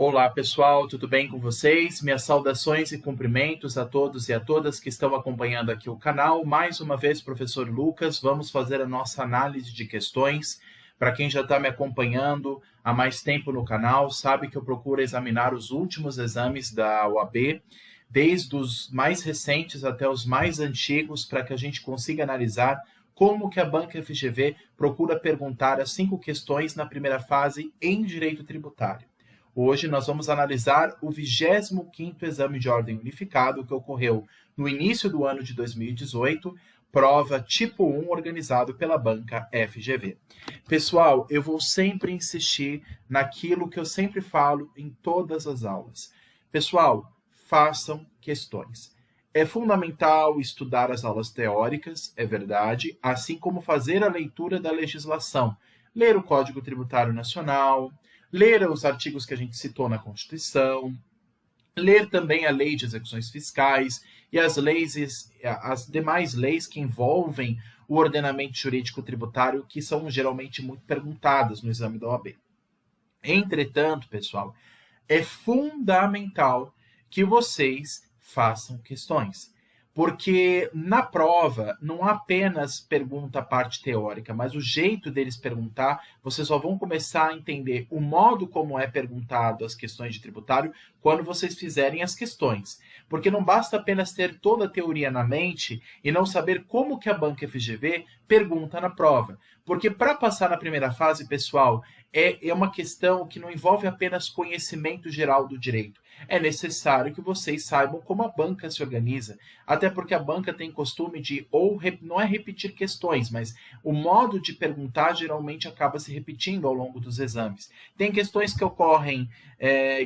Olá pessoal, tudo bem com vocês? Minhas saudações e cumprimentos a todos e a todas que estão acompanhando aqui o canal. Mais uma vez, professor Lucas, vamos fazer a nossa análise de questões. Para quem já está me acompanhando há mais tempo no canal, sabe que eu procuro examinar os últimos exames da OAB, desde os mais recentes até os mais antigos, para que a gente consiga analisar como que a banca FGV procura perguntar as 5 questões na primeira fase em direito tributário. Hoje nós vamos analisar o 25º Exame de Ordem Unificado, que ocorreu no início do ano de 2018, prova tipo 1, organizado pela banca FGV. Pessoal, eu vou sempre insistir naquilo que eu sempre falo em todas as aulas. Pessoal, façam questões. É fundamental estudar as aulas teóricas, é verdade, assim como fazer a leitura da legislação, ler o Código Tributário Nacional, ler os artigos que a gente citou na Constituição, ler também a Lei de Execuções Fiscais e as demais leis que envolvem o ordenamento jurídico tributário, que são geralmente muito perguntadas no exame da OAB. Entretanto, pessoal, é fundamental que vocês façam questões. Porque na prova não apenas pergunta a parte teórica, mas o jeito deles perguntar, vocês só vão começar a entender o modo como é perguntado as questões de tributário quando vocês fizerem as questões. Porque não basta apenas ter toda a teoria na mente e não saber como que a banca FGV pergunta na prova. Porque para passar na primeira fase, pessoal, é uma questão que não envolve apenas conhecimento geral do direito. É necessário que vocês saibam como a banca se organiza, até porque a banca tem costume de, não é repetir questões, mas o modo de perguntar geralmente acaba se repetindo ao longo dos exames. Tem questões que ocorrem,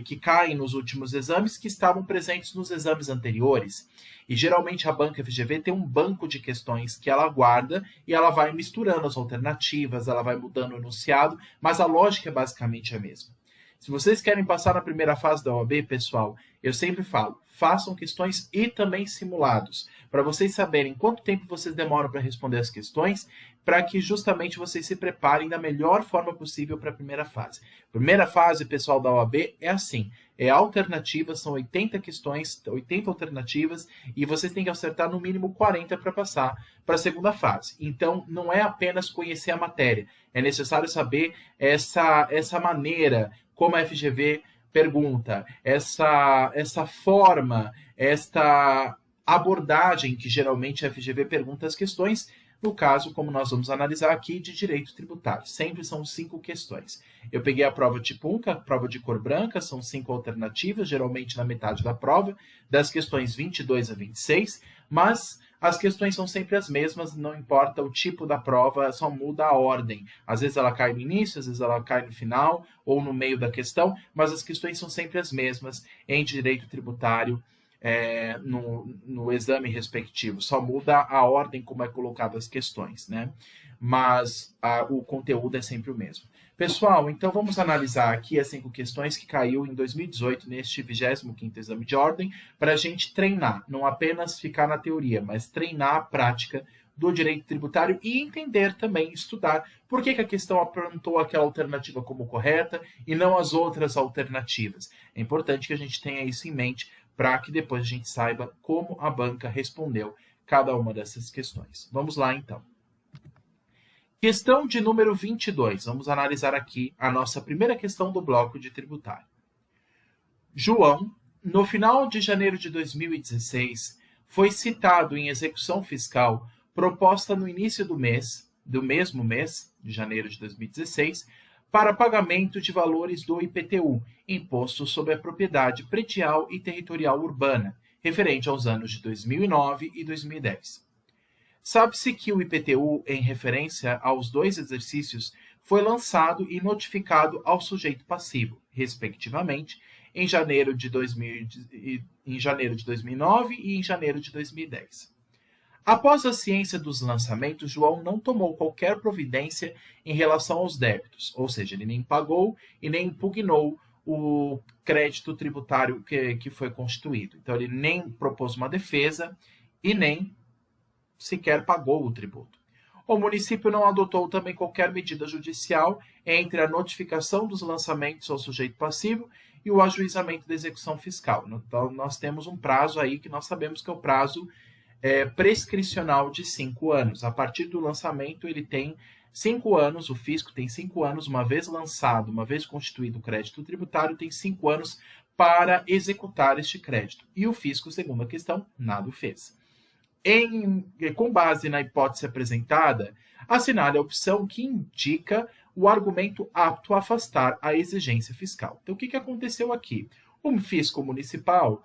que caem nos últimos exames, que estavam presentes nos exames anteriores. E geralmente a banca FGV tem um banco de questões que ela guarda e ela vai misturando as alternativas, ela vai mudando o enunciado, mas a lógica é basicamente a mesma. Se vocês querem passar na primeira fase da OAB, pessoal, eu sempre falo, façam questões e também simulados, para vocês saberem quanto tempo vocês demoram para responder as questões, para que justamente vocês se preparem da melhor forma possível para a primeira fase. Primeira fase, pessoal, da OAB é assim, é alternativa, são 80 questões, 80 alternativas, e vocês têm que acertar no mínimo 40 para passar para a segunda fase. Então, não é apenas conhecer a matéria, é necessário saber essa maneira como a FGV pergunta, essa forma, esta abordagem que geralmente a FGV pergunta as questões, no caso, como nós vamos analisar aqui, de direito tributário. Sempre são 5 questões. Eu peguei a prova tipo 1, que é a prova de cor branca, são 5 alternativas, geralmente na metade da prova, das questões 22 a 26, mas as questões são sempre as mesmas, não importa o tipo da prova, só muda a ordem. Às vezes ela cai no início, às vezes ela cai no final ou no meio da questão, mas as questões são sempre as mesmas em direito tributário, no exame respectivo. Só muda a ordem como é colocada as questões, né? Mas o conteúdo é sempre o mesmo. Pessoal, então vamos analisar aqui as 5 questões que caiu em 2018 neste 25º Exame de Ordem, para a gente treinar, não apenas ficar na teoria, mas treinar a prática do direito tributário e entender também, estudar por que a questão apontou aquela alternativa como correta e não as outras alternativas. É importante que a gente tenha isso em mente para que depois a gente saiba como a banca respondeu cada uma dessas questões. Vamos lá, então. Questão de número 22. Vamos analisar aqui a nossa primeira questão do bloco de tributário. João, no final de janeiro de 2016, foi citado em execução fiscal proposta no início do mesmo mês, de janeiro de 2016, para pagamento de valores do IPTU, Imposto sobre a Propriedade Predial e Territorial Urbana, referente aos anos de 2009 e 2010. Sabe-se que o IPTU, em referência aos 2 exercícios, foi lançado e notificado ao sujeito passivo, respectivamente, em janeiro de 2009 e em janeiro de 2010. Após a ciência dos lançamentos, João não tomou qualquer providência em relação aos débitos, ou seja, ele nem pagou e nem impugnou o crédito tributário que foi constituído. Então, ele nem propôs uma defesa e nem sequer pagou o tributo. O município não adotou também qualquer medida judicial entre a notificação dos lançamentos ao sujeito passivo e o ajuizamento da execução fiscal. Então, nós temos um prazo aí que nós sabemos que é o prazo prescricional de 5 anos. A partir do lançamento, ele tem 5 anos, o fisco tem 5 anos, uma vez lançado, uma vez constituído o crédito tributário, tem 5 anos para executar este crédito. E o fisco, segundo a questão, nada o fez. Com base na hipótese apresentada, assinale a opção que indica o argumento apto a afastar a exigência fiscal. Então, o que aconteceu aqui? O fisco municipal,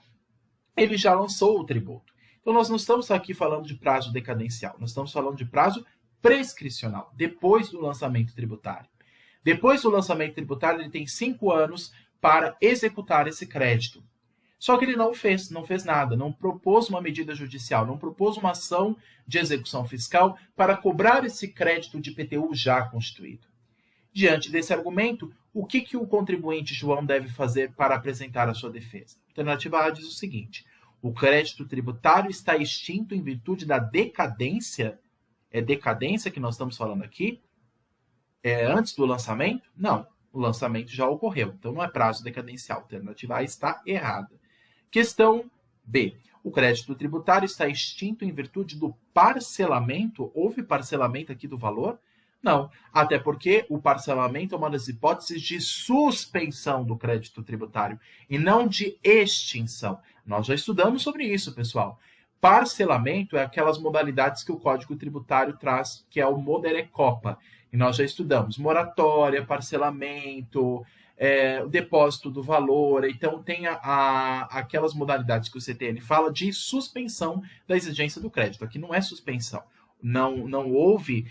ele já lançou o tributo. Então, nós não estamos aqui falando de prazo decadencial, nós estamos falando de prazo prescricional, depois do lançamento tributário. Depois do lançamento tributário, ele tem 5 anos para executar esse crédito. Só que ele não fez nada, não propôs uma medida judicial, não propôs uma ação de execução fiscal para cobrar esse crédito de IPTU já constituído. Diante desse argumento, o que o contribuinte João deve fazer para apresentar a sua defesa? A alternativa A diz o seguinte: o crédito tributário está extinto em virtude da decadência. É decadência que nós estamos falando aqui? É antes do lançamento? Não, o lançamento já ocorreu, então não é prazo decadencial. A alternativa A está errada. Questão B. O crédito tributário está extinto em virtude do parcelamento? Houve parcelamento aqui do valor? Não, até porque o parcelamento é uma das hipóteses de suspensão do crédito tributário e não de extinção. Nós já estudamos sobre isso, pessoal. Parcelamento é aquelas modalidades que o Código Tributário traz, que é o modere copa. E nós já estudamos moratória, parcelamento, o depósito do valor. Então, tem aquelas modalidades que o CTN fala de suspensão da exigência do crédito. Aqui não é suspensão. Não houve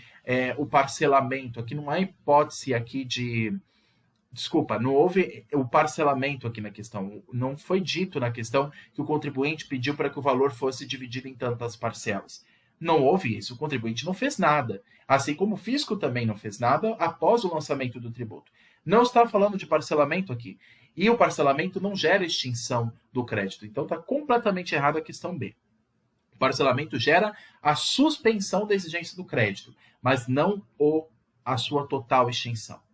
o parcelamento. Aqui não há hipótese aqui de... Desculpa, não houve o parcelamento aqui na questão. Não foi dito na questão que o contribuinte pediu para que o valor fosse dividido em tantas parcelas. Não houve isso. O contribuinte não fez nada. Assim como o fisco também não fez nada após o lançamento do tributo. Não está falando de parcelamento aqui. E o parcelamento não gera extinção do crédito. Então está completamente errada a questão B. O parcelamento gera a suspensão da exigência do crédito, mas não a sua total extinção.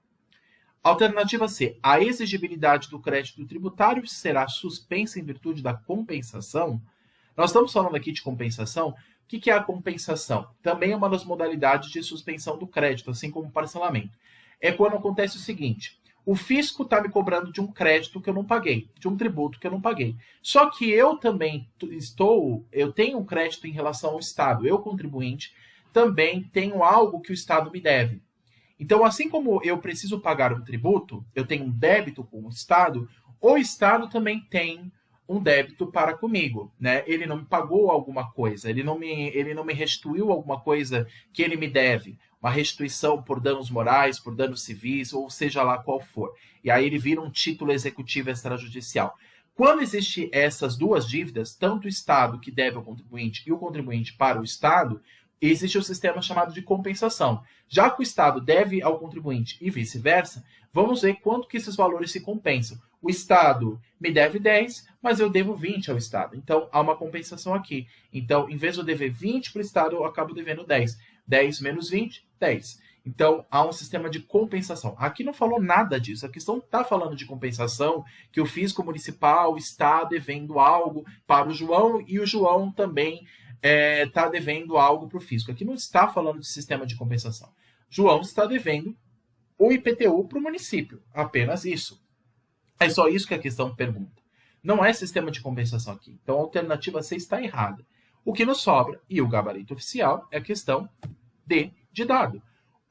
Alternativa C. A exigibilidade do crédito tributário será suspensa em virtude da compensação? Nós estamos falando aqui de compensação. O que é a compensação? Também é uma das modalidades de suspensão do crédito, assim como o parcelamento. É quando acontece o seguinte: o fisco está me cobrando de um crédito que eu não paguei, de um tributo que eu não paguei. Só que eu também tenho um crédito em relação ao Estado. Eu, contribuinte, também tenho algo que o Estado me deve. Então, assim como eu preciso pagar um tributo, eu tenho um débito com o Estado também tem um débito para comigo, né? Ele não me pagou alguma coisa, ele não me restituiu alguma coisa que ele me deve, uma restituição por danos morais, por danos civis, ou seja lá qual for. E aí ele vira um título executivo extrajudicial. Quando existem essas duas dívidas, tanto o Estado que deve ao contribuinte e o contribuinte para o Estado, existe o sistema chamado de compensação. Já que o Estado deve ao contribuinte e vice-versa, vamos ver quanto que esses valores se compensam. O Estado me deve 10, mas eu devo 20 ao Estado. Então, há uma compensação aqui. Então, em vez de eu dever 20 para o Estado, eu acabo devendo 10. 10 menos 20, 10. Então, há um sistema de compensação. Aqui não falou nada disso. A questão está falando de compensação, que o fisco municipal está devendo algo para o João e o João também está devendo algo para o fisco. Aqui não está falando de sistema de compensação. João está devendo o IPTU para o município. Apenas isso. É só isso que a questão pergunta. Não é sistema de compensação aqui. Então, a alternativa C está errada. O que nos sobra, e o gabarito oficial, é a questão D de dado.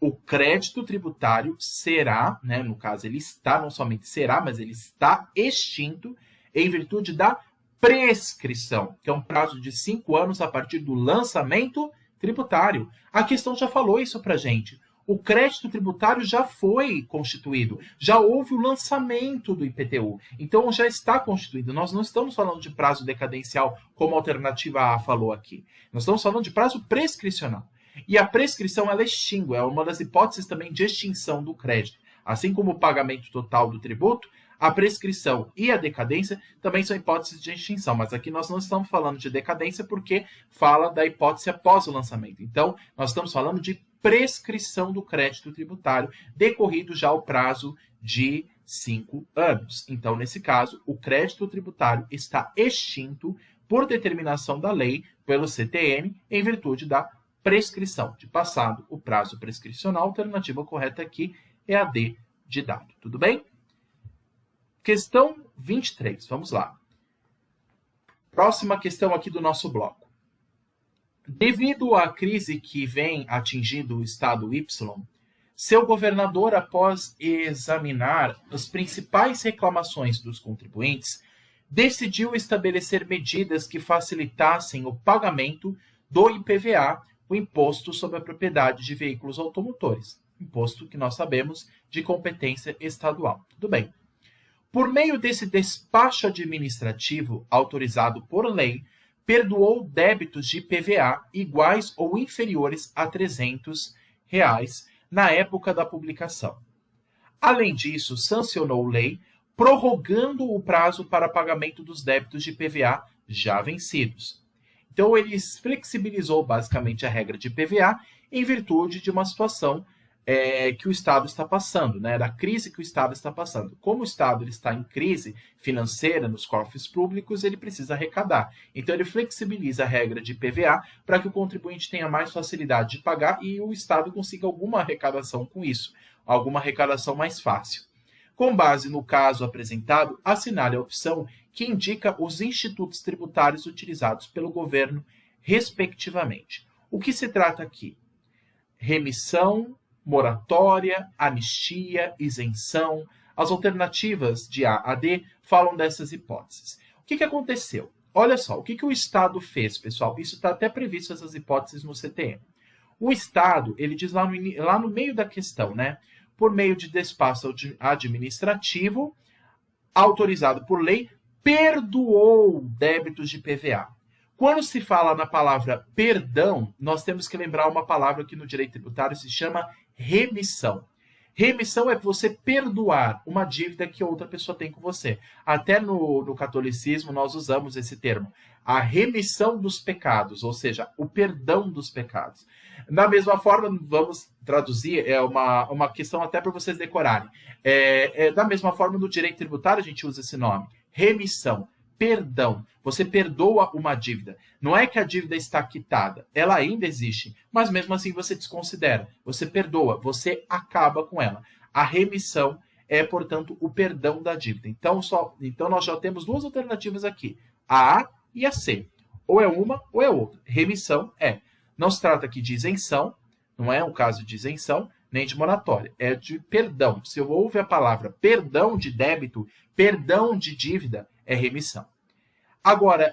O crédito tributário será, né, no caso ele está, não somente será, mas ele está extinto em virtude da prescrição, que é um prazo de 5 anos a partir do lançamento tributário. A questão já falou isso para a gente. O crédito tributário já foi constituído, já houve o lançamento do IPTU, então já está constituído. Nós não estamos falando de prazo decadencial, como a alternativa A falou aqui. Nós estamos falando de prazo prescricional. E a prescrição ela extingue, é uma das hipóteses também de extinção do crédito. Assim como o pagamento total do tributo, a prescrição e a decadência também são hipóteses de extinção, mas aqui nós não estamos falando de decadência porque fala da hipótese após o lançamento. Então, nós estamos falando de prescrição do crédito tributário, decorrido já o prazo de 5 anos. Então, nesse caso, o crédito tributário está extinto por determinação da lei pelo CTN em virtude da prescrição. De passado o prazo prescricional, a alternativa correta aqui é a D de dado. Tudo bem? Questão 23. Vamos lá. Próxima questão aqui do nosso bloco. Devido à crise que vem atingindo o estado Y, seu governador, após examinar as principais reclamações dos contribuintes, decidiu estabelecer medidas que facilitassem o pagamento do IPVA, o Imposto sobre a Propriedade de Veículos Automotores, imposto que nós sabemos de competência estadual. Tudo bem. Por meio desse despacho administrativo autorizado por lei, perdoou débitos de IPVA iguais ou inferiores a R$ 300 na época da publicação. Além disso, sancionou lei prorrogando o prazo para pagamento dos débitos de IPVA já vencidos. Então, ele flexibilizou basicamente a regra de IPVA em virtude de uma situação que o Estado está passando, né, da crise que o Estado está passando. Como o Estado ele está em crise financeira nos cofres públicos, ele precisa arrecadar. Então, ele flexibiliza a regra de IPVA para que o contribuinte tenha mais facilidade de pagar e o Estado consiga alguma arrecadação com isso, alguma arrecadação mais fácil. Com base no caso apresentado, assinale a opção que indica os institutos tributários utilizados pelo governo, respectivamente. O que se trata aqui? Remissão, moratória, anistia, isenção. As alternativas de A a D falam dessas hipóteses. O que aconteceu? Olha só, o que o Estado fez, pessoal? Isso está até previsto, essas hipóteses no CTN. O Estado, ele diz lá no meio da questão, né? Por meio de despacho administrativo, autorizado por lei, perdoou débitos de IPVA. Quando se fala na palavra perdão, nós temos que lembrar uma palavra que no direito tributário se chama remissão. Remissão é você perdoar uma dívida que outra pessoa tem com você. Até no catolicismo nós usamos esse termo. A remissão dos pecados, ou seja, o perdão dos pecados. Da mesma forma, vamos traduzir, é uma questão até para vocês decorarem. Da mesma forma, no direito tributário a gente usa esse nome. Remissão, perdão. Você perdoa uma dívida. Não é que a dívida está quitada, ela ainda existe, mas mesmo assim você desconsidera. Você perdoa, você acaba com ela. A remissão é, portanto, o perdão da dívida. Então nós já temos duas alternativas aqui, a A e a C. Ou é uma ou é outra. Remissão é. Não se trata aqui de isenção, não é um caso de isenção, nem de moratória, é de perdão. Se eu ouve a palavra perdão de débito, perdão de dívida, é remissão. Agora,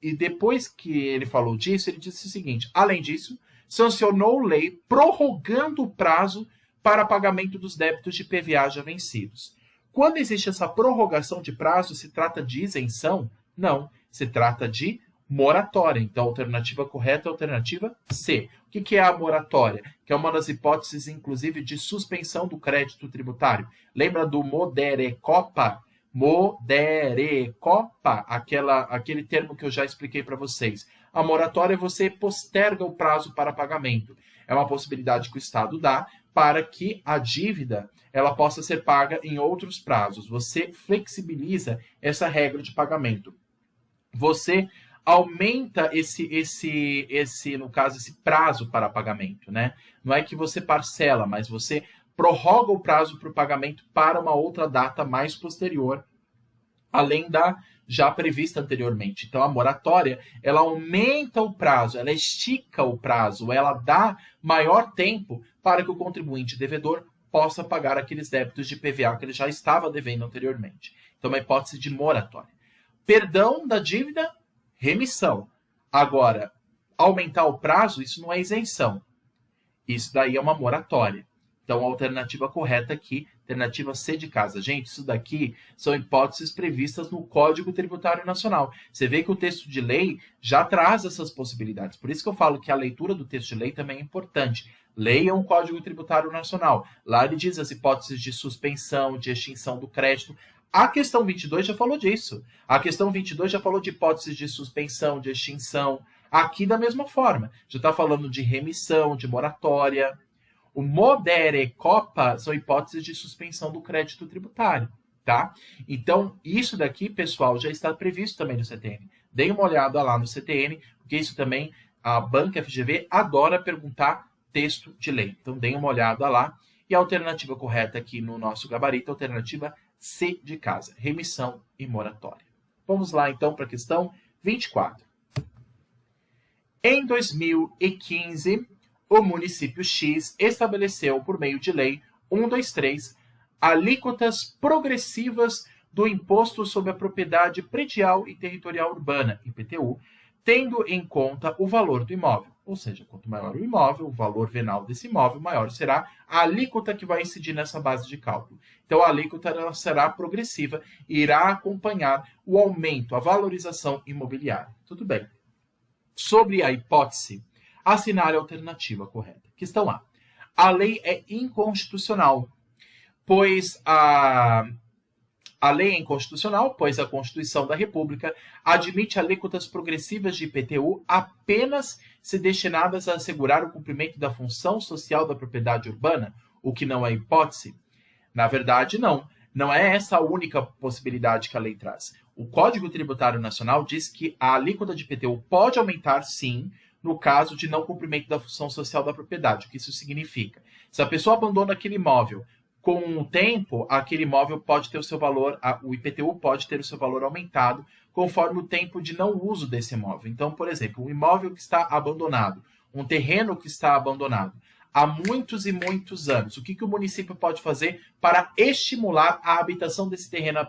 e depois que ele falou disso, ele disse o seguinte: além disso, sancionou lei prorrogando o prazo para pagamento dos débitos de IPVA já vencidos. Quando existe essa prorrogação de prazo, se trata de isenção? Não, se trata de moratória. Então, a alternativa correta é a alternativa C. O que é a moratória? Que é uma das hipóteses, inclusive, de suspensão do crédito tributário. Lembra do moderecopa? Moderecopa, aquele termo que eu já expliquei para vocês. A moratória é você posterga o prazo para pagamento. É uma possibilidade que o Estado dá para que a dívida ela possa ser paga em outros prazos. Você flexibiliza essa regra de pagamento. Você aumenta no caso, esse prazo para pagamento, né? Não é que você parcela, mas você prorroga o prazo para o pagamento para uma outra data mais posterior, além da já prevista anteriormente. Então, a moratória, ela aumenta o prazo, ela estica o prazo, ela dá maior tempo para que o contribuinte devedor possa pagar aqueles débitos de IPVA que ele já estava devendo anteriormente. Então, uma hipótese de moratória. Perdão da dívida, remissão. Agora, aumentar o prazo, isso não é isenção. Isso daí é uma moratória. Então, a alternativa correta aqui, alternativa C de casa. Gente, isso daqui são hipóteses previstas no Código Tributário Nacional. Você vê que o texto de lei já traz essas possibilidades. Por isso que eu falo que a leitura do texto de lei também é importante. Leia o Código Tributário Nacional. Lá ele diz as hipóteses de suspensão, de extinção do crédito. A questão 22 já falou disso. A questão 22 já falou de hipóteses de suspensão, de extinção. Aqui da mesma forma. Já está falando de remissão, de moratória. O modere copa são hipóteses de suspensão do crédito tributário, tá? Então, isso daqui, pessoal, já está previsto também no CTN. Deem uma olhada lá no CTN, porque isso também, a banca FGV adora perguntar texto de lei. Então, deem uma olhada lá. E a alternativa correta aqui no nosso gabarito, a alternativa C de casa, remissão e moratória. Vamos lá, então, para a questão 24. Em 2015, o município X estabeleceu, por meio de lei 123, alíquotas progressivas do Imposto sobre a Propriedade Predial e Territorial Urbana, IPTU, tendo em conta o valor do imóvel. Ou seja, quanto maior o imóvel, o valor venal desse imóvel, maior será a alíquota que vai incidir nessa base de cálculo. Então, a alíquota ela será progressiva e irá acompanhar o aumento, a valorização imobiliária. Tudo bem. Sobre a hipótese, assinale a alternativa correta. Questão A. A lei é inconstitucional, pois a lei é inconstitucional, pois a Constituição da República admite alíquotas progressivas de IPTU apenas se destinadas a assegurar o cumprimento da função social da propriedade urbana, o que não é hipótese. Na verdade, não. Não é essa a única possibilidade que a lei traz. O Código Tributário Nacional diz que a alíquota de IPTU pode aumentar, sim, no caso de não cumprimento da função social da propriedade. O que isso significa? Se a pessoa abandona aquele imóvel, com o tempo, aquele imóvel pode ter o seu valor, o IPTU pode ter o seu valor aumentado conforme o tempo de não uso desse imóvel. Então, por exemplo, um imóvel que está abandonado, um terreno que está abandonado há muitos e muitos anos, o que o município pode fazer para estimular a habitação desse terreno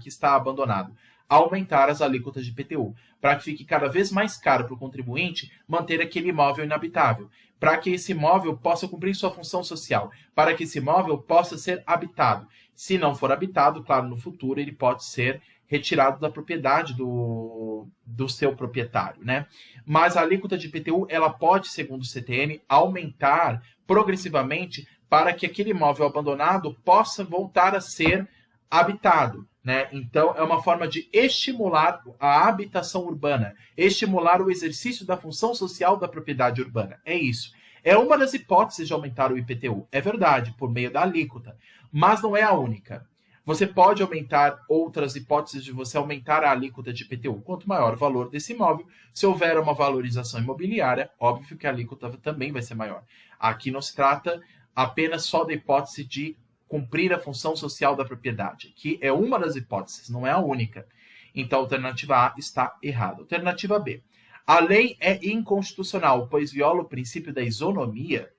que está abandonado? Aumentar as alíquotas de IPTU, para que fique cada vez mais caro para o contribuinte manter aquele imóvel inabitável, para que esse imóvel possa cumprir sua função social, para que esse imóvel possa ser habitado. Se não for habitado, claro, no futuro ele pode ser retirado da propriedade do seu proprietário, né? Mas a alíquota de IPTU, ela pode, segundo o CTN, aumentar progressivamente para que aquele imóvel abandonado possa voltar a ser habitado, né? Então, é uma forma de estimular a habitação urbana, estimular o exercício da função social da propriedade urbana. É isso. É uma das hipóteses de aumentar o IPTU. É verdade, por meio da alíquota, mas não é a única. Você pode aumentar outras hipóteses de você aumentar a alíquota de IPTU. Quanto maior o valor desse imóvel, se houver uma valorização imobiliária, óbvio que a alíquota também vai ser maior. Aqui não se trata apenas só da hipótese de cumprir a função social da propriedade, que é uma das hipóteses, não é a única. Então, a alternativa A está errada. Alternativa B. A lei é inconstitucional, pois viola o princípio da isonomia.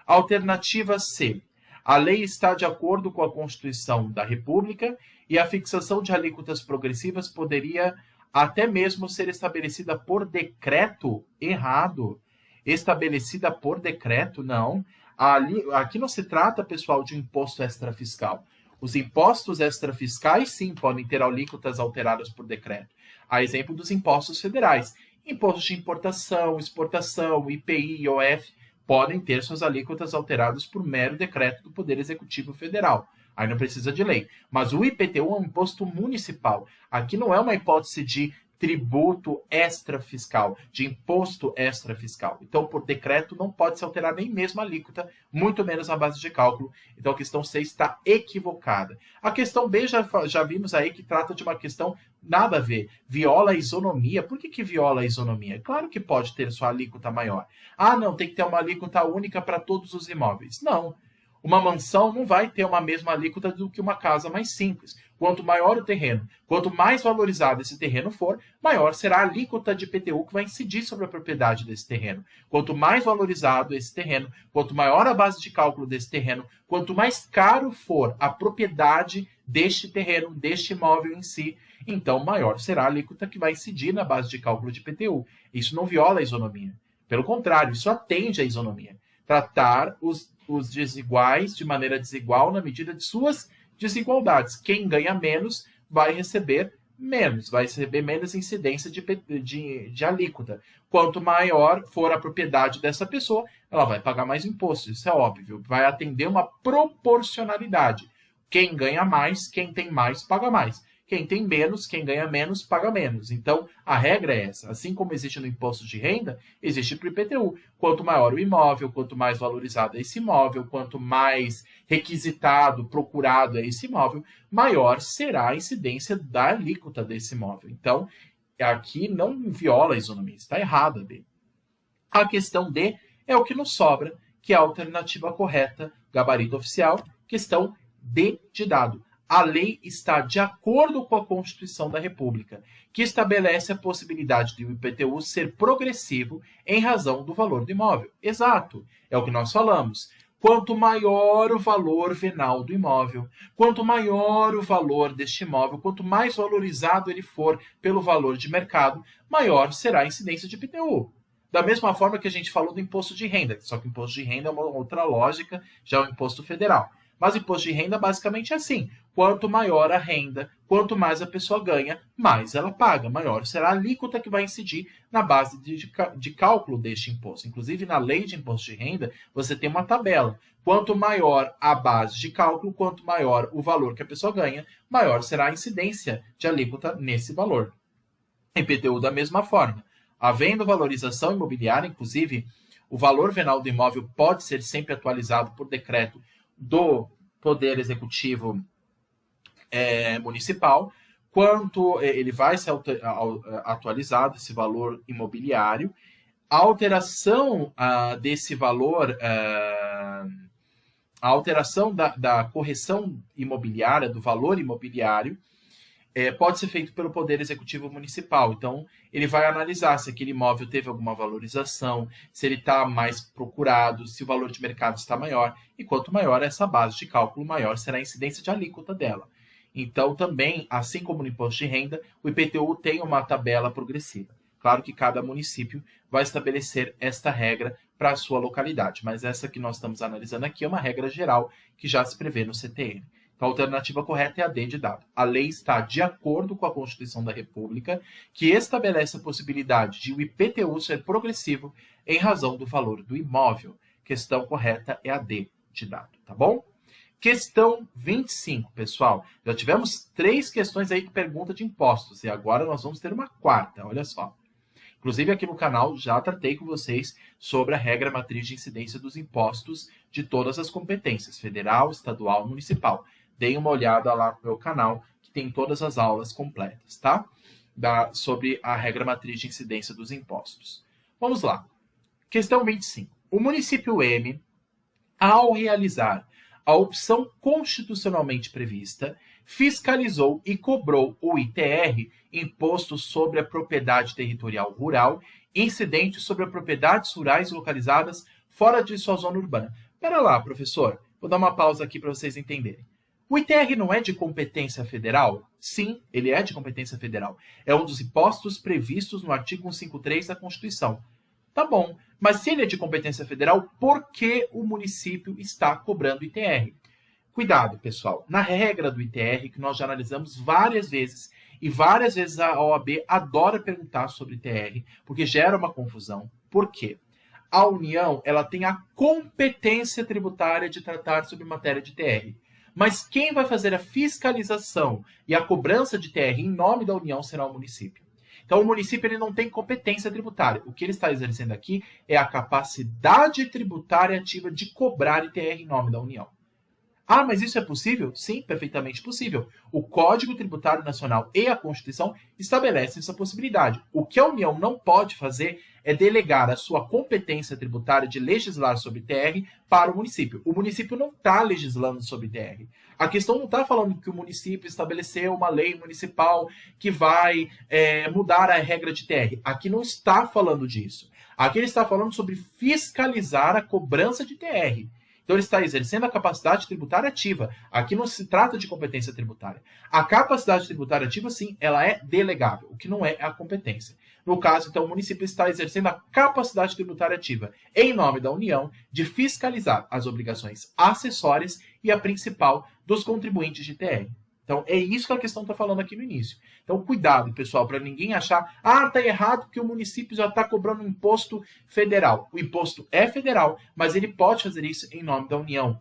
Alternativa C. A lei está de acordo com a Constituição da República e a fixação de alíquotas progressivas poderia até mesmo ser estabelecida por decreto. Errado. Estabelecida por decreto, não. Aqui não se trata, pessoal, de um imposto extrafiscal. Os impostos extrafiscais, sim, podem ter alíquotas alteradas por decreto. A exemplo dos impostos federais. Impostos de importação, exportação, IPI, IOF, podem ter suas alíquotas alteradas por mero decreto do Poder Executivo Federal. Aí não precisa de lei. Mas o IPTU é um imposto municipal. Aqui não é uma hipótese de tributo extrafiscal, de imposto extrafiscal. Então, por decreto, não pode se alterar nem mesmo a alíquota, muito menos a base de cálculo. Então, a questão C está equivocada. A questão B, já vimos aí que trata de uma questão nada a ver. Viola a isonomia. Por que viola a isonomia? Claro que pode ter sua alíquota maior. Ah, não, tem que ter uma alíquota única para todos os imóveis. Não. Uma mansão não vai ter uma mesma alíquota do que uma casa mais simples. Quanto maior o terreno, quanto mais valorizado esse terreno for, maior será a alíquota de IPTU que vai incidir sobre a propriedade desse terreno. Quanto mais valorizado esse terreno, quanto maior a base de cálculo desse terreno, quanto mais caro for a propriedade deste terreno, deste imóvel em si, então maior será a alíquota que vai incidir na base de cálculo de IPTU. Isso não viola a isonomia. Pelo contrário, isso atende à isonomia. Tratar os desiguais de maneira desigual na medida de suas desigualdades. Quem ganha menos vai receber menos incidência de alíquota. Quanto maior for a propriedade dessa pessoa, ela vai pagar mais imposto, isso é óbvio. Vai atender uma proporcionalidade. Quem ganha mais, quem tem mais, paga mais. quem tem menos, quem ganha menos, paga menos. Então, a regra é essa. Assim como existe no imposto de renda, existe para o IPTU. Quanto maior o imóvel, quanto mais valorizado é esse imóvel, quanto mais requisitado, procurado é esse imóvel, maior será a incidência da alíquota desse imóvel. Então, aqui não viola a isonomia, está errada, B. A questão D é o que nos sobra, que é a alternativa correta, gabarito oficial, questão D de dado. A lei está de acordo com a Constituição da República, que estabelece a possibilidade de o IPTU ser progressivo em razão do valor do imóvel. Exato, é o que nós falamos. Quanto maior o valor venal do imóvel, quanto maior o valor deste imóvel, quanto mais valorizado ele for pelo valor de mercado, maior será a incidência de IPTU. Da mesma forma que a gente falou do imposto de renda, só que o imposto de renda é uma outra lógica, já é o imposto federal. Mas o imposto de renda basicamente é assim. Quanto maior a renda, quanto mais a pessoa ganha, mais ela paga. Maior será a alíquota que vai incidir na base de cálculo deste imposto. Inclusive, na lei de imposto de renda, você tem uma tabela. Quanto maior a base de cálculo, quanto maior o valor que a pessoa ganha, maior será a incidência de alíquota nesse valor. IPTU da mesma forma. Havendo valorização imobiliária, inclusive, o valor venal do imóvel pode ser sempre atualizado por decreto do Poder Executivo Municipal, quanto ele vai ser atualizado, esse valor imobiliário. A alteração desse valor, a alteração da correção imobiliária, do valor imobiliário, pode ser feito pelo Poder Executivo Municipal. Então, ele vai analisar se aquele imóvel teve alguma valorização, se ele está mais procurado, se o valor de mercado está maior. E quanto maior essa base de cálculo, maior será a incidência de alíquota dela. Então, também, assim como no imposto de renda, o IPTU tem uma tabela progressiva. Claro que cada município vai estabelecer esta regra para a sua localidade, mas essa que nós estamos analisando aqui é uma regra geral que já se prevê no CTN. Então, a alternativa correta é a D de dado. A lei está de acordo com a Constituição da República, que estabelece a possibilidade de o IPTU ser progressivo em razão do valor do imóvel. Questão correta é a D de dado, tá bom? Questão 25, pessoal. Já tivemos 3 questões aí de pergunta de impostos, e agora nós vamos ter uma 4ª, olha só. Inclusive, aqui no canal já tratei com vocês sobre a regra matriz de incidência dos impostos de todas as competências, federal, estadual, municipal. Deem uma olhada lá no meu canal, que tem todas as aulas completas, tá? Sobre a regra matriz de incidência dos impostos. Vamos lá. Questão 25. O município M, ao realizar a opção constitucionalmente prevista, fiscalizou e cobrou o ITR, Imposto sobre a Propriedade Territorial Rural, incidente sobre as propriedades rurais localizadas fora de sua zona urbana. Pera lá, professor. Vou dar uma pausa aqui para vocês entenderem. O ITR não é de competência federal? Sim, ele é de competência federal. É um dos impostos previstos no artigo 153 da Constituição. Tá bom, mas se ele é de competência federal, por que o município está cobrando ITR? Cuidado, pessoal. Na regra do ITR, que nós já analisamos várias vezes, e várias vezes a OAB adora perguntar sobre ITR, porque gera uma confusão. Por quê? A União, ela tem a competência tributária de tratar sobre matéria de ITR. Mas quem vai fazer a fiscalização e a cobrança de TR em nome da União será o município. Então, o município ele não tem competência tributária. O que ele está exercendo aqui é a capacidade tributária ativa de cobrar ITR em nome da União. Ah, mas isso é possível? Sim, perfeitamente possível. O Código Tributário Nacional e a Constituição estabelecem essa possibilidade. O que a União não pode fazer é delegar a sua competência tributária de legislar sobre TR para o município. O município não está legislando sobre TR. A questão não está falando que o município estabeleceu uma lei municipal que vai mudar a regra de TR. Aqui não está falando disso. Aqui ele está falando sobre fiscalizar a cobrança de TR. Então, ele está exercendo a capacidade tributária ativa. Aqui não se trata de competência tributária. A capacidade tributária ativa, sim, ela é delegável, o que não é a competência. No caso, então, o município está exercendo a capacidade tributária ativa, em nome da União, de fiscalizar as obrigações acessórias e a principal dos contribuintes de TR. Então, é isso que a questão está falando aqui no início. Então, cuidado, pessoal, para ninguém achar, está errado porque o município já está cobrando um imposto federal. O imposto é federal, mas ele pode fazer isso em nome da União.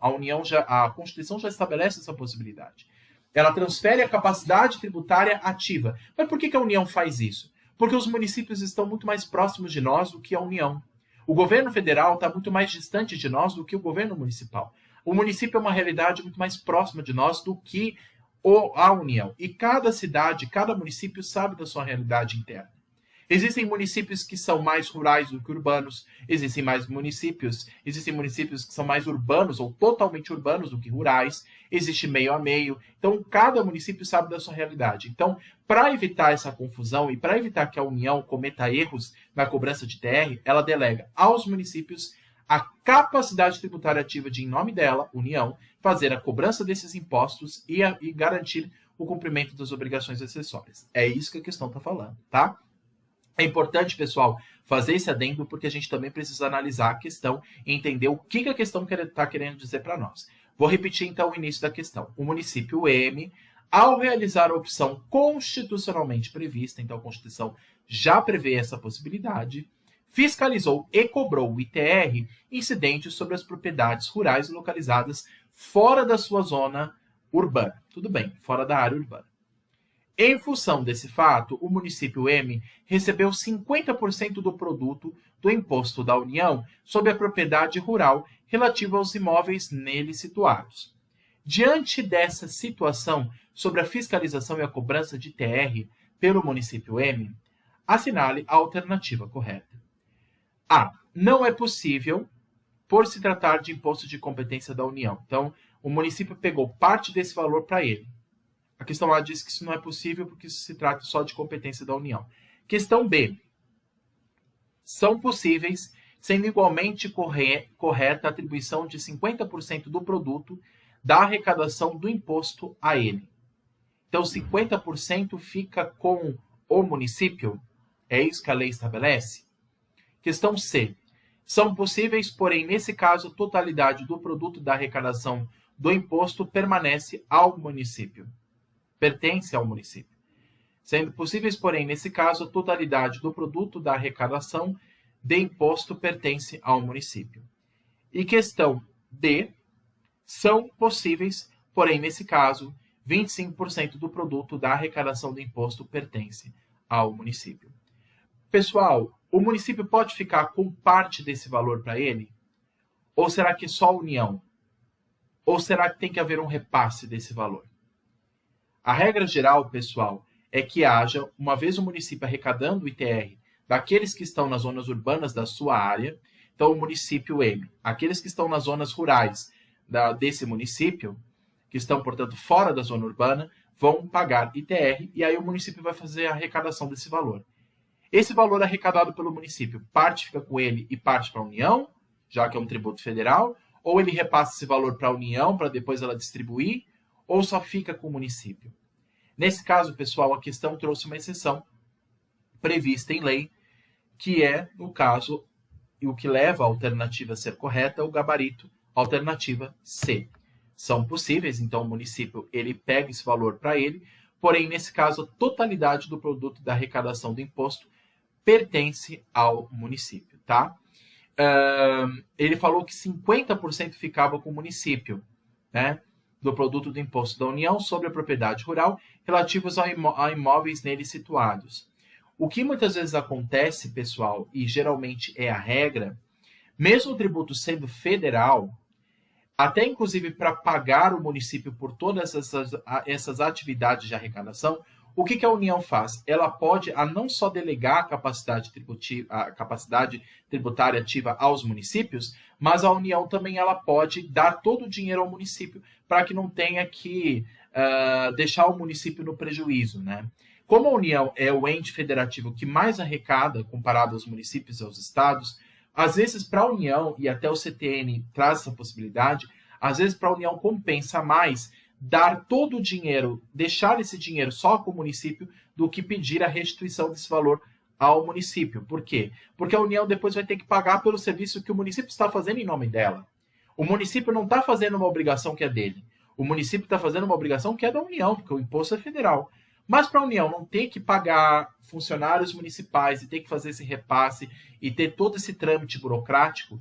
A Constituição já estabelece essa possibilidade. Ela transfere a capacidade tributária ativa. Mas por que a União faz isso? Porque os municípios estão muito mais próximos de nós do que a União. O governo federal está muito mais distante de nós do que o governo municipal. O município é uma realidade muito mais próxima de nós do que a União. E cada cidade, cada município sabe da sua realidade interna. Existem municípios que são mais rurais do que urbanos, existem municípios que são mais urbanos ou totalmente urbanos do que rurais, existe meio a meio. Então, cada município sabe da sua realidade. Então, para evitar essa confusão e para evitar que a União cometa erros na cobrança de TR, ela delega aos municípios a capacidade tributária ativa de, em nome dela, União, fazer a cobrança desses impostos e garantir o cumprimento das obrigações acessórias. É isso que a questão está falando, tá? É importante, pessoal, fazer esse adendo porque a gente também precisa analisar a questão e entender o que a questão está querendo dizer para nós. Vou repetir, então, o início da questão. O município M, ao realizar a opção constitucionalmente prevista, então a Constituição já prevê essa possibilidade, fiscalizou e cobrou o ITR incidente sobre as propriedades rurais localizadas fora da sua zona urbana. Tudo bem, fora da área urbana. Em função desse fato, o município M recebeu 50% do produto do imposto da União sobre a propriedade rural relativa aos imóveis nele situados. Diante dessa situação sobre a fiscalização e a cobrança de TR pelo município M, assinale a alternativa correta. A. Não é possível, por se tratar de imposto de competência da União. Então, o município pegou parte desse valor para ele. A questão lá diz que isso não é possível porque isso se trata só de competência da União. Questão B. São possíveis, sendo igualmente correta a atribuição de 50% do produto da arrecadação do imposto a ele. Então, 50% fica com o município? É isso que a lei estabelece? Questão C. São possíveis, porém, nesse caso, a totalidade do produto da arrecadação do imposto permanece ao município. Pertence ao município. Sendo possíveis, porém, nesse caso, a totalidade do produto da arrecadação de imposto pertence ao município. E questão D, são possíveis, porém, nesse caso, 25% do produto da arrecadação do imposto pertence ao município. Pessoal, o município pode ficar com parte desse valor para ele? Ou será que só a União? Ou será que tem que haver um repasse desse valor? A regra geral, pessoal, é que haja, uma vez o município arrecadando o ITR daqueles que estão nas zonas urbanas da sua área, então o município M, aqueles que estão nas zonas rurais desse município, que estão, portanto, fora da zona urbana, vão pagar ITR e aí o município vai fazer a arrecadação desse valor. Esse valor arrecadado pelo município, parte fica com ele e parte para a União, já que é um tributo federal, ou ele repassa esse valor para a União para depois ela distribuir, ou só fica com o município. Nesse caso, pessoal, a questão trouxe uma exceção prevista em lei, que é, no caso, e o que leva a alternativa a ser correta, o gabarito, alternativa C. São possíveis, então o município ele pega esse valor para ele, porém, nesse caso, a totalidade do produto da arrecadação do imposto pertence ao município, tá? Ele falou que 50% ficava com o município, né? Do produto do imposto da União sobre a propriedade rural relativos a imóveis nele situados. O que muitas vezes acontece, pessoal, e geralmente é a regra, mesmo o tributo sendo federal, até inclusive para pagar o município por todas essas atividades de arrecadação, o que a União faz? Ela pode não só delegar a capacidade tributária ativa aos municípios, mas a União também ela pode dar todo o dinheiro ao município para que não tenha que deixar o município no prejuízo, né? Como a União é o ente federativo que mais arrecada comparado aos municípios e aos estados, às vezes para a União, e até o CTN traz essa possibilidade, às vezes para a União compensa mais dar todo o dinheiro, deixar esse dinheiro só com o município, do que pedir a restituição desse valor ao município. Por quê? Porque a União depois vai ter que pagar pelo serviço que o município está fazendo em nome dela. O município não está fazendo uma obrigação que é dele. O município está fazendo uma obrigação que é da União, porque o imposto é federal. Mas para a União não ter que pagar funcionários municipais e ter que fazer esse repasse e ter todo esse trâmite burocrático,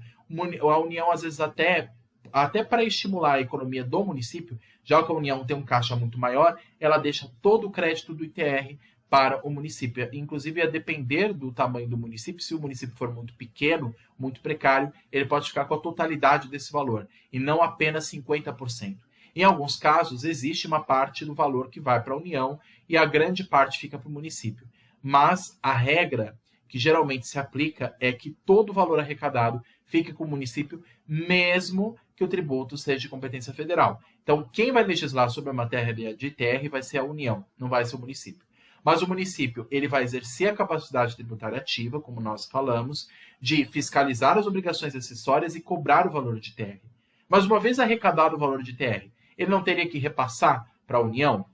a União às vezes até até para estimular a economia do município, já que a União tem um caixa muito maior, ela deixa todo o crédito do ITR para o município. Inclusive, a depender do tamanho do município, se o município for muito pequeno, muito precário, ele pode ficar com a totalidade desse valor, e não apenas 50%. Em alguns casos, existe uma parte do valor que vai para a União e a grande parte fica para o município. Mas a regra que geralmente se aplica é que todo o valor arrecadado fique com o município, mesmo que o tributo seja de competência federal. Então, quem vai legislar sobre a matéria de ITR vai ser a União, não vai ser o município. Mas o município ele vai exercer a capacidade tributária ativa, como nós falamos, de fiscalizar as obrigações acessórias e cobrar o valor de ITR. Mas uma vez arrecadado o valor de ITR, ele não teria que repassar para a União?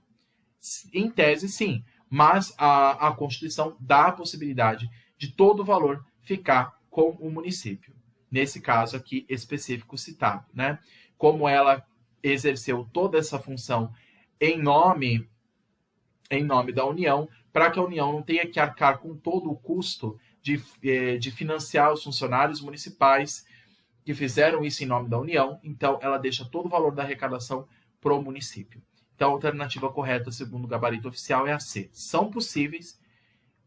Em tese, sim, mas a Constituição dá a possibilidade de todo o valor ficar com o município. Nesse caso aqui específico citado, né? Como ela exerceu toda essa função em nome da União, para que a União não tenha que arcar com todo o custo de financiar os funcionários municipais que fizeram isso em nome da União, então ela deixa todo o valor da arrecadação para o município. Então a alternativa correta, segundo o gabarito oficial, é a C. São possíveis,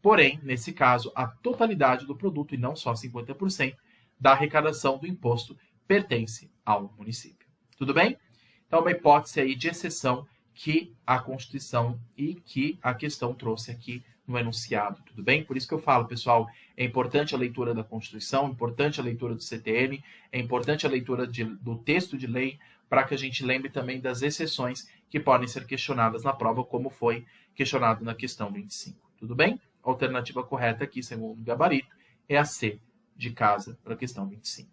porém, nesse caso, a totalidade do produto, e não só 50%, da arrecadação do imposto pertence ao município. Tudo bem? Então, uma hipótese aí de exceção que a Constituição e que a questão trouxe aqui no enunciado, tudo bem? Por isso que eu falo, pessoal, é importante a leitura da Constituição, é importante a leitura do CTN, é importante a leitura do texto de lei, para que a gente lembre também das exceções que podem ser questionadas na prova, como foi questionado na questão 25, tudo bem? A alternativa correta aqui, segundo o gabarito, é a C, de casa, para a questão 25.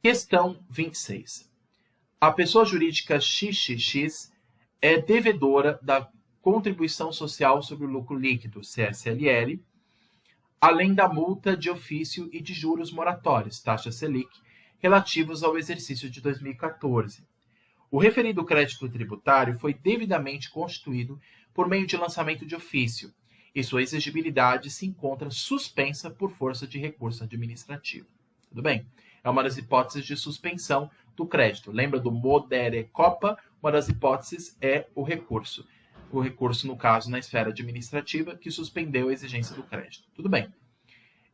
Questão 26. A pessoa jurídica XXX é devedora da Contribuição Social sobre o Lucro Líquido, CSLL, além da multa de ofício e de juros moratórios, taxa Selic, relativos ao exercício de 2014. O referido crédito tributário foi devidamente constituído por meio de lançamento de ofício, e sua exigibilidade se encontra suspensa por força de recurso administrativo. Tudo bem? É uma das hipóteses de suspensão do crédito. Lembra do modere copa? Uma das hipóteses é o recurso. O recurso, no caso, na esfera administrativa, que suspendeu a exigência do crédito. Tudo bem.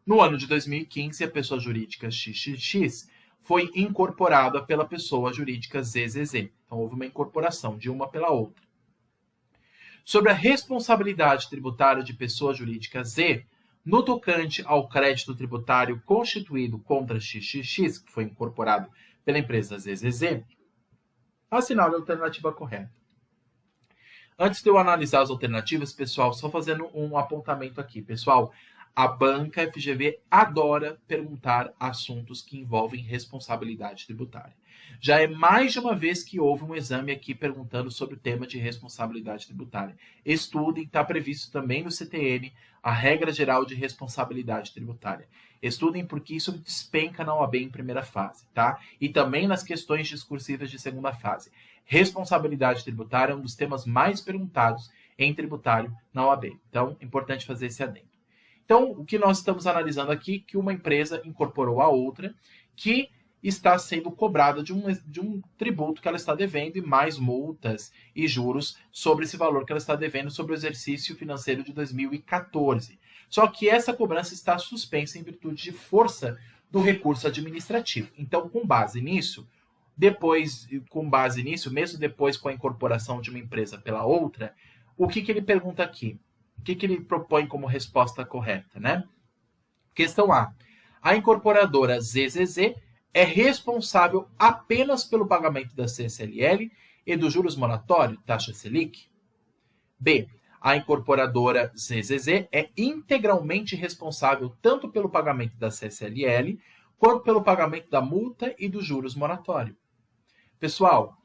No ano de 2015, a pessoa jurídica XXX foi incorporada pela pessoa jurídica ZZZ. Então, houve uma incorporação de uma pela outra. Sobre a responsabilidade tributária de pessoa jurídica Z, no tocante ao crédito tributário constituído contra XXX, que foi incorporado pela empresa ZZZ, assinale a alternativa correta. Antes de eu analisar as alternativas, pessoal, só fazendo um apontamento aqui. Pessoal, a banca FGV adora perguntar assuntos que envolvem responsabilidade tributária. Já é mais de uma vez que houve um exame aqui perguntando sobre o tema de responsabilidade tributária. Estudem, está previsto também no CTN a regra geral de responsabilidade tributária. Estudem porque isso despenca na OAB em primeira fase, tá? E também nas questões discursivas de segunda fase. Responsabilidade tributária é um dos temas mais perguntados em tributário na OAB. Então, é importante fazer esse adendo. Então, o que nós estamos analisando aqui é que uma empresa incorporou a outra que está sendo cobrada de um tributo que ela está devendo e mais multas e juros sobre esse valor que ela está devendo sobre o exercício financeiro de 2014. Só que essa cobrança está suspensa em virtude de força do recurso administrativo. Então, com base nisso, mesmo depois com a incorporação de uma empresa pela outra, o que ele pergunta aqui? O que ele propõe como resposta correta, né? Questão A. A incorporadora ZZZ é responsável apenas pelo pagamento da CSLL e dos juros moratórios, taxa Selic? B. A incorporadora ZZZ é integralmente responsável tanto pelo pagamento da CSLL quanto pelo pagamento da multa e dos juros moratórios. Pessoal,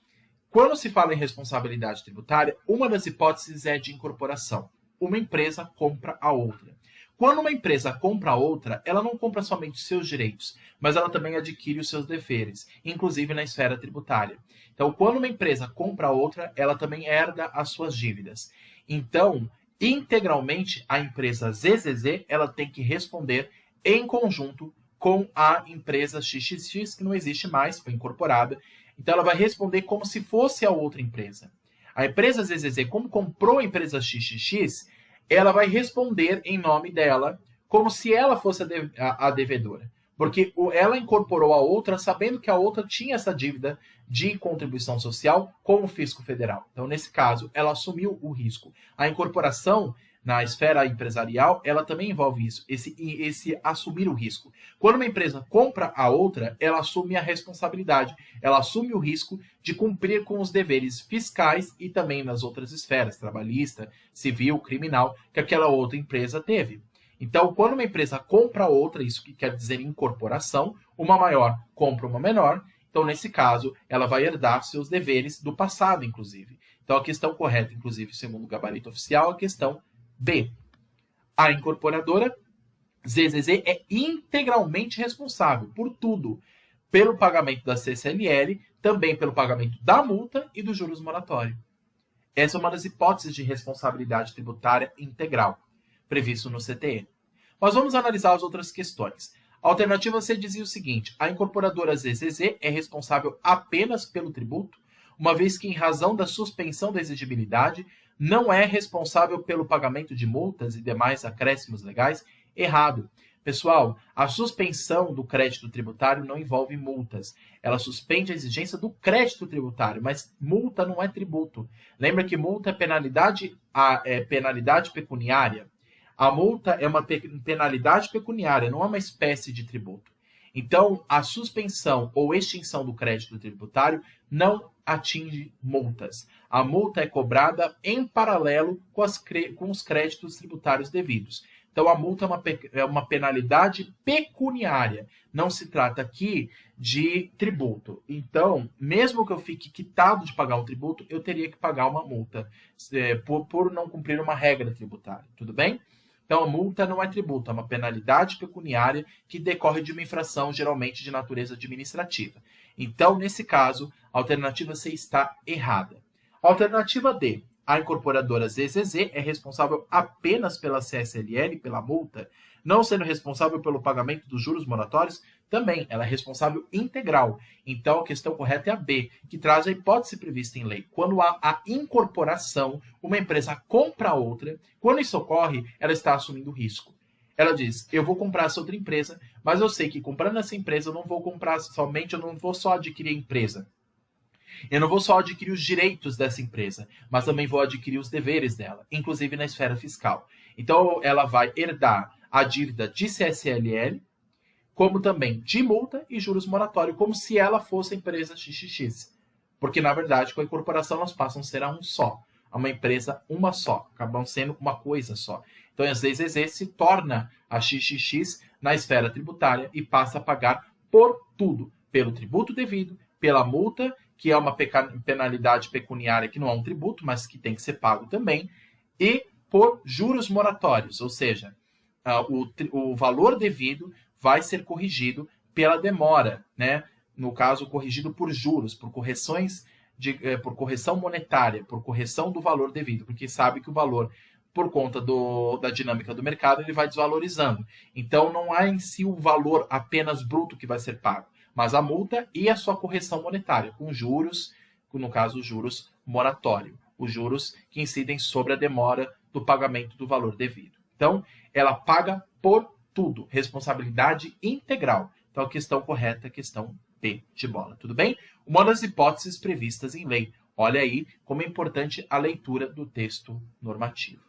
quando se fala em responsabilidade tributária, uma das hipóteses é de incorporação. Uma empresa compra a outra. Quando uma empresa compra a outra, ela não compra somente os seus direitos, mas ela também adquire os seus deveres, inclusive na esfera tributária. Então, quando uma empresa compra a outra, ela também herda as suas dívidas. Então, integralmente, a empresa ZZZ ela tem que responder em conjunto com a empresa XXX, que não existe mais, foi incorporada. Então, ela vai responder como se fosse a outra empresa. A empresa ZZZ, como comprou a empresa XXX, ela vai responder em nome dela, como se ela fosse a devedora. Porque ela incorporou a outra sabendo que a outra tinha essa dívida de contribuição social com o fisco federal. Então, nesse caso, ela assumiu o risco. A incorporação na esfera empresarial, ela também envolve isso, esse assumir o risco. Quando uma empresa compra a outra, ela assume a responsabilidade, ela assume o risco de cumprir com os deveres fiscais e também nas outras esferas, trabalhista, civil, criminal, que aquela outra empresa teve. Então, quando uma empresa compra outra, isso que quer dizer incorporação, uma maior compra uma menor, então, nesse caso, ela vai herdar seus deveres do passado, inclusive. Então, a questão correta, inclusive, segundo o gabarito oficial, é a questão B. A incorporadora ZZZ é integralmente responsável por tudo, pelo pagamento da CCLL, também pelo pagamento da multa e dos juros moratórios. Essa é uma das hipóteses de responsabilidade tributária integral, previsto no CTE. Mas vamos analisar as outras questões. A alternativa C dizia o seguinte: a incorporadora ZZZ é responsável apenas pelo tributo, uma vez que, em razão da suspensão da exigibilidade, não é responsável pelo pagamento de multas e demais acréscimos legais. Errado. Pessoal, a suspensão do crédito tributário não envolve multas. Ela suspende a exigência do crédito tributário, mas multa não é tributo. Lembra que multa é penalidade pecuniária. A multa é uma penalidade pecuniária, não é uma espécie de tributo. Então, a suspensão ou extinção do crédito tributário não atinge multas. A multa é cobrada em paralelo com os créditos tributários devidos. Então, a multa é uma penalidade pecuniária. Não se trata aqui de tributo. Então, mesmo que eu fique quitado de pagar um tributo, eu teria que pagar uma multa por não cumprir uma regra tributária. Tudo bem? Então, a multa não é tributo, é uma penalidade pecuniária que decorre de uma infração, geralmente de natureza administrativa. Então, nesse caso, a alternativa C está errada. A alternativa D, a incorporadora ZZZ é responsável apenas pela CSLL, pela multa, não sendo responsável pelo pagamento dos juros moratórios, também ela é responsável integral. Então, a questão correta é a B, que traz a hipótese prevista em lei. Quando há a incorporação, uma empresa compra outra, quando isso ocorre, ela está assumindo risco. Ela diz, eu vou comprar essa outra empresa, mas eu sei que comprando essa empresa eu não vou comprar somente, eu não vou só adquirir a empresa. Eu não vou só adquirir os direitos dessa empresa, mas também vou adquirir os deveres dela, inclusive na esfera fiscal. Então, ela vai herdar a dívida de CSLL, como também de multa e juros moratórios, como se ela fosse a empresa XXX. Porque, na verdade, com a incorporação, elas passam a ser a um só. A uma empresa, uma só. Acabam sendo uma coisa só. Então, a ZZZ se torna a XXX na esfera tributária e passa a pagar por tudo. Pelo tributo devido, pela multa, que é uma penalidade pecuniária que não é um tributo, mas que tem que ser pago também, e por juros moratórios, ou seja, o valor devido vai ser corrigido pela demora, né? No caso, corrigido por juros, por correções por correção monetária, por correção do valor devido, porque sabe que o valor, por conta da dinâmica do mercado, ele vai desvalorizando. Então, não há em si o valor apenas bruto que vai ser pago, mas a multa e a sua correção monetária, com juros, no caso, juros moratório, os juros que incidem sobre a demora do pagamento do valor devido. Então, ela paga por tudo, responsabilidade integral. Então, a questão correta é a questão B de bola, tudo bem? Uma das hipóteses previstas em lei. Olha aí como é importante a leitura do texto normativo.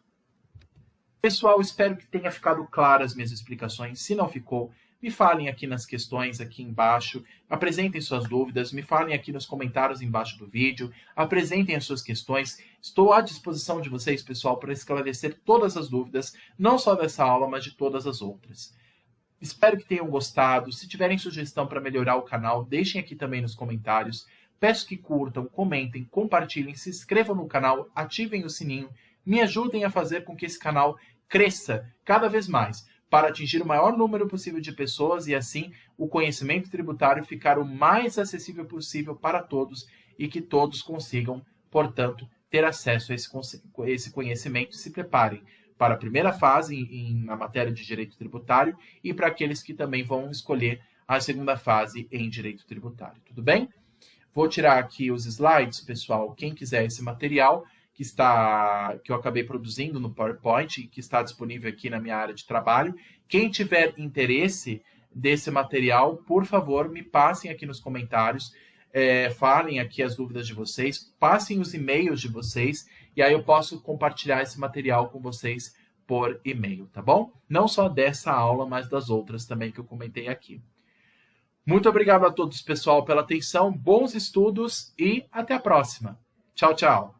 Pessoal, espero que tenha ficado claro as minhas explicações. Se não ficou, me falem aqui nas questões aqui embaixo, apresentem suas dúvidas, me falem aqui nos comentários embaixo do vídeo, apresentem as suas questões. Estou à disposição de vocês, pessoal, para esclarecer todas as dúvidas, não só dessa aula, mas de todas as outras. Espero que tenham gostado. Se tiverem sugestão para melhorar o canal, deixem aqui também nos comentários. Peço que curtam, comentem, compartilhem, se inscrevam no canal, ativem o sininho, me ajudem a fazer com que esse canal cresça cada vez mais, para atingir o maior número possível de pessoas e, assim, o conhecimento tributário ficar o mais acessível possível para todos e que todos consigam, portanto, ter acesso a esse conhecimento e se preparem para a primeira fase na matéria de direito tributário e para aqueles que também vão escolher a segunda fase em direito tributário. Tudo bem? Vou tirar aqui os slides, pessoal. Quem quiser esse material que eu acabei produzindo no PowerPoint, que está disponível aqui na minha área de trabalho. Quem tiver interesse desse material, por favor, me passem aqui nos comentários, falem aqui as dúvidas de vocês, passem os e-mails de vocês, e aí eu posso compartilhar esse material com vocês por e-mail, tá bom? Não só dessa aula, mas das outras também que eu comentei aqui. Muito obrigado a todos, pessoal, pela atenção, bons estudos e até a próxima. Tchau, tchau.